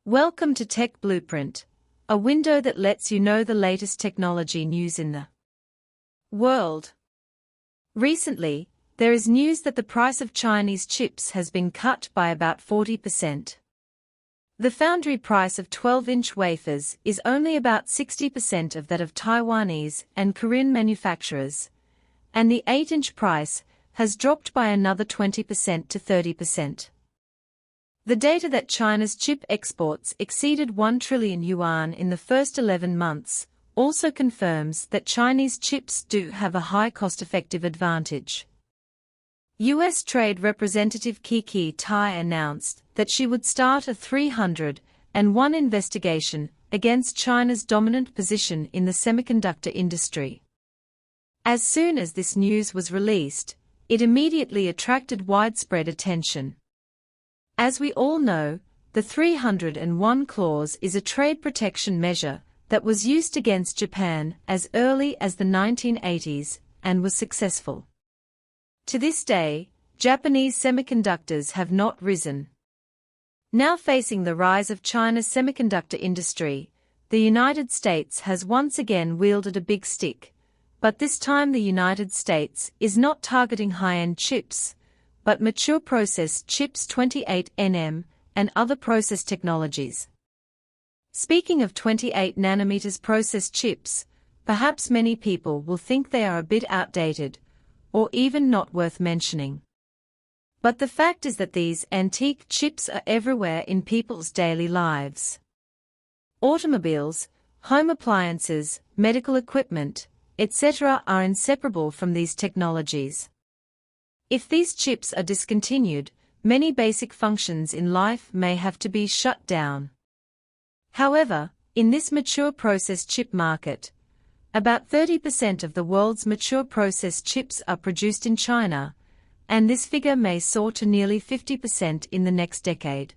Welcome to Tech Blueprint, a window that lets you know the latest technology news in the world. Recently, there is news that the price of Chinese chips has been cut by about 40%. The foundry price of 12-inch wafers is only about 60% of that of Taiwanese and Korean manufacturers, and the 8-inch price has dropped by another 20% to 30%. The data that China's chip exports exceeded 1 trillion yuan in the first 11 months also confirms that Chinese chips do have a high cost-effective advantage. U.S. Trade Representative Kiki Tai announced that she would start a 301 investigation against China's dominant position in the semiconductor industry. As soon as this news was released, it immediately attracted widespread attention. As we all know, the 301 clause is a trade protection measure that was used against Japan as early as the 1980s and was successful. To this day, Japanese semiconductors have not risen. Now facing the rise of China's semiconductor industry, the United States has once again wielded a big stick, but this time the United States is not targeting high-end chips, but mature process chips 28nm and other process technologies. Speaking of 28 nanometers process chips, perhaps many people will think they are a bit outdated, or even not worth mentioning. But the fact is that these antique chips are everywhere in people's daily lives. Automobiles, home appliances, medical equipment, etc. are inseparable from these technologies. If these chips are discontinued, many basic functions in life may have to be shut down. However, in this mature process chip market, about 30% of the world's mature process chips are produced in China, and this figure may soar to nearly 50% in the next decade.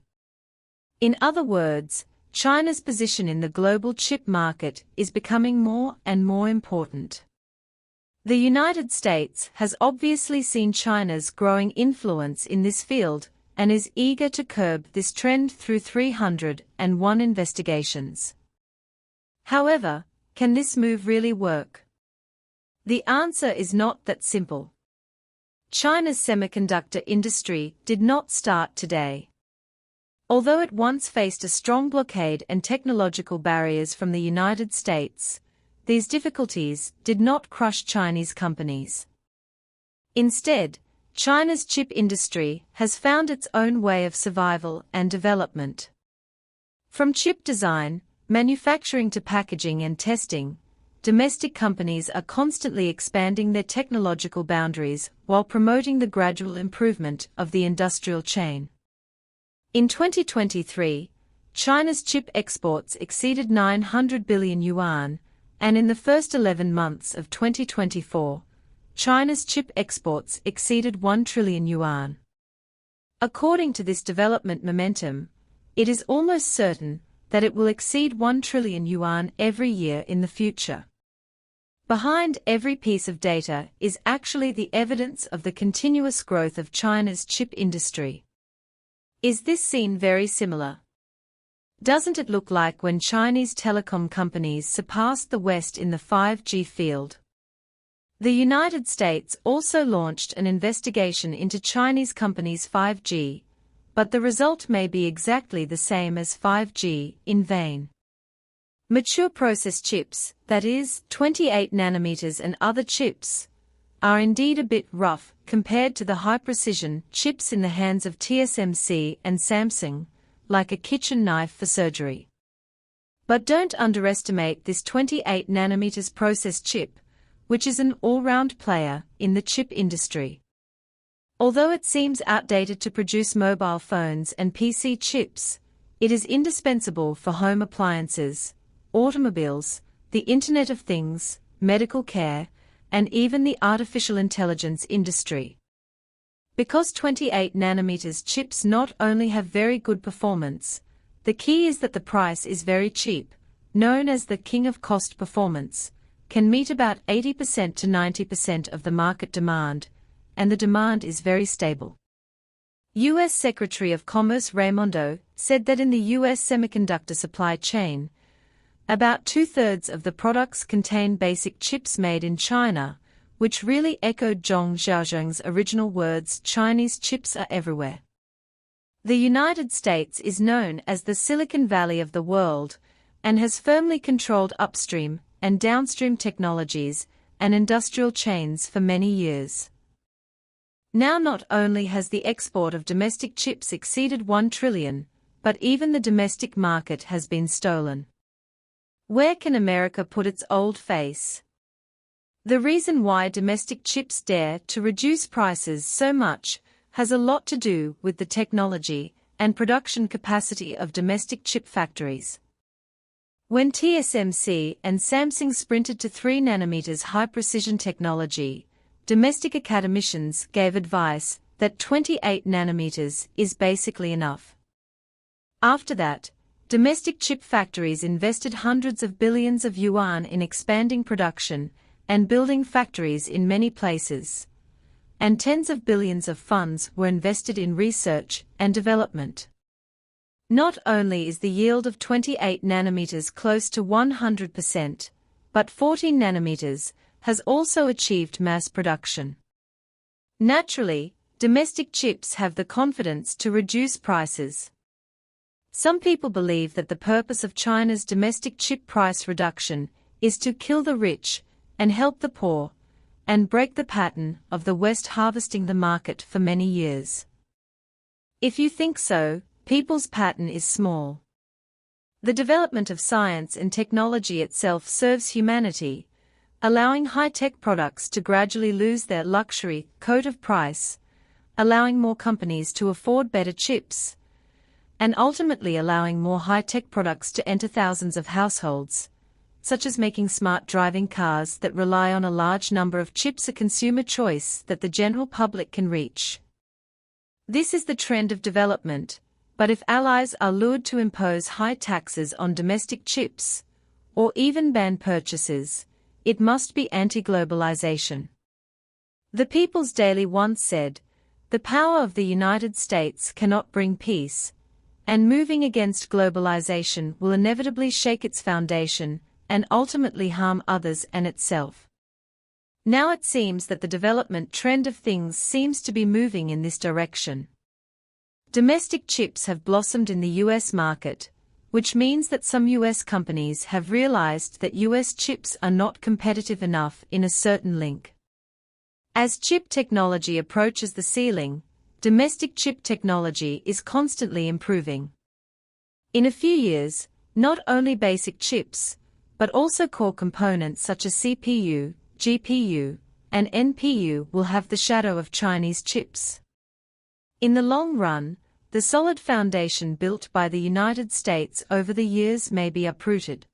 In other words, China's position in the global chip market is becoming more and more important. The United States has obviously seen China's growing influence in this field and is eager to curb this trend through 301 investigations. However, can this move really work? The answer is not that simple. China's semiconductor industry did not start today. Although it once faced a strong blockade and technological barriers from the United States, these difficulties did not crush Chinese companies. Instead, China's chip industry has found its own way of survival and development. From chip design, manufacturing to packaging and testing, domestic companies are constantly expanding their technological boundaries while promoting the gradual improvement of the industrial chain. In 2023, China's chip exports exceeded 900 billion yuan, and in the first 11 months of 2024, China's chip exports exceeded 1 trillion yuan. According to this development momentum, it is almost certain that it will exceed 1 trillion yuan every year in the future. Behind every piece of data is actually the evidence of the continuous growth of China's chip industry. Is this scene very similar? Doesn't it look like when Chinese telecom companies surpassed the West in the 5G field? The United States also launched an investigation into Chinese companies' 5G, but the result may be exactly the same as 5G, in vain. Mature process chips, that is, 28 nanometers and other chips, are indeed a bit rough compared to the high-precision chips in the hands of TSMC and Samsung, like a kitchen knife for surgery. But don't underestimate this 28 nanometers process chip, which is an all-round player in the chip industry. Although it seems outdated to produce mobile phones and PC chips, it is indispensable for home appliances, automobiles, the Internet of Things, medical care, and even the artificial intelligence industry. Because 28 nanometers chips not only have very good performance, the key is that the price is very cheap, known as the king of cost performance, can meet about 80% to 90% of the market demand, and the demand is very stable. U.S. Secretary of Commerce Raimondo said that in the U.S. semiconductor supply chain, about two-thirds of the products contain basic chips made in China, which really echoed Zhong Xiaozheng's original words, "Chinese chips are everywhere." The United States is known as the Silicon Valley of the world, and has firmly controlled upstream and downstream technologies and industrial chains for many years. Now not only has the export of domestic chips exceeded 1 trillion, but even the domestic market has been stolen. Where can America put its old face? The reason why domestic chips dare to reduce prices so much has a lot to do with the technology and production capacity of domestic chip factories. When TSMC and Samsung sprinted to 3 nanometers high-precision technology, domestic academicians gave advice that 28 nanometers is basically enough. After that, domestic chip factories invested hundreds of billions of yuan in expanding production and building factories in many places, and tens of billions of funds were invested in research and development. Not only is the yield of 28 nanometers close to 100%, but 14 nanometers has also achieved mass production. Naturally, domestic chips have the confidence to reduce prices. Some people believe that the purpose of China's domestic chip price reduction is to kill the rich and help the poor, and break the pattern of the West harvesting the market for many years. If you think so, people's pattern is small. The development of science and technology itself serves humanity, allowing high-tech products to gradually lose their luxury coat of price, allowing more companies to afford better chips, and ultimately allowing more high-tech products to enter thousands of households, such as making smart driving cars that rely on a large number of chips, a consumer choice that the general public can reach. This is the trend of development, but if allies are lured to impose high taxes on domestic chips, or even ban purchases, it must be anti-globalization. The People's Daily once said, "The power of the United States cannot bring peace, and moving against globalization will inevitably shake its foundation and ultimately harm others and itself." Now it seems that the development trend of things seems to be moving in this direction. Domestic chips have blossomed in the US market, which means that some US companies have realized that US chips are not competitive enough in a certain link. As chip technology approaches the ceiling, domestic chip technology is constantly improving. In a few years, not only basic chips, but also core components such as CPU, GPU, and NPU will have the shadow of Chinese chips. In the long run, the solid foundation built by the United States over the years may be uprooted.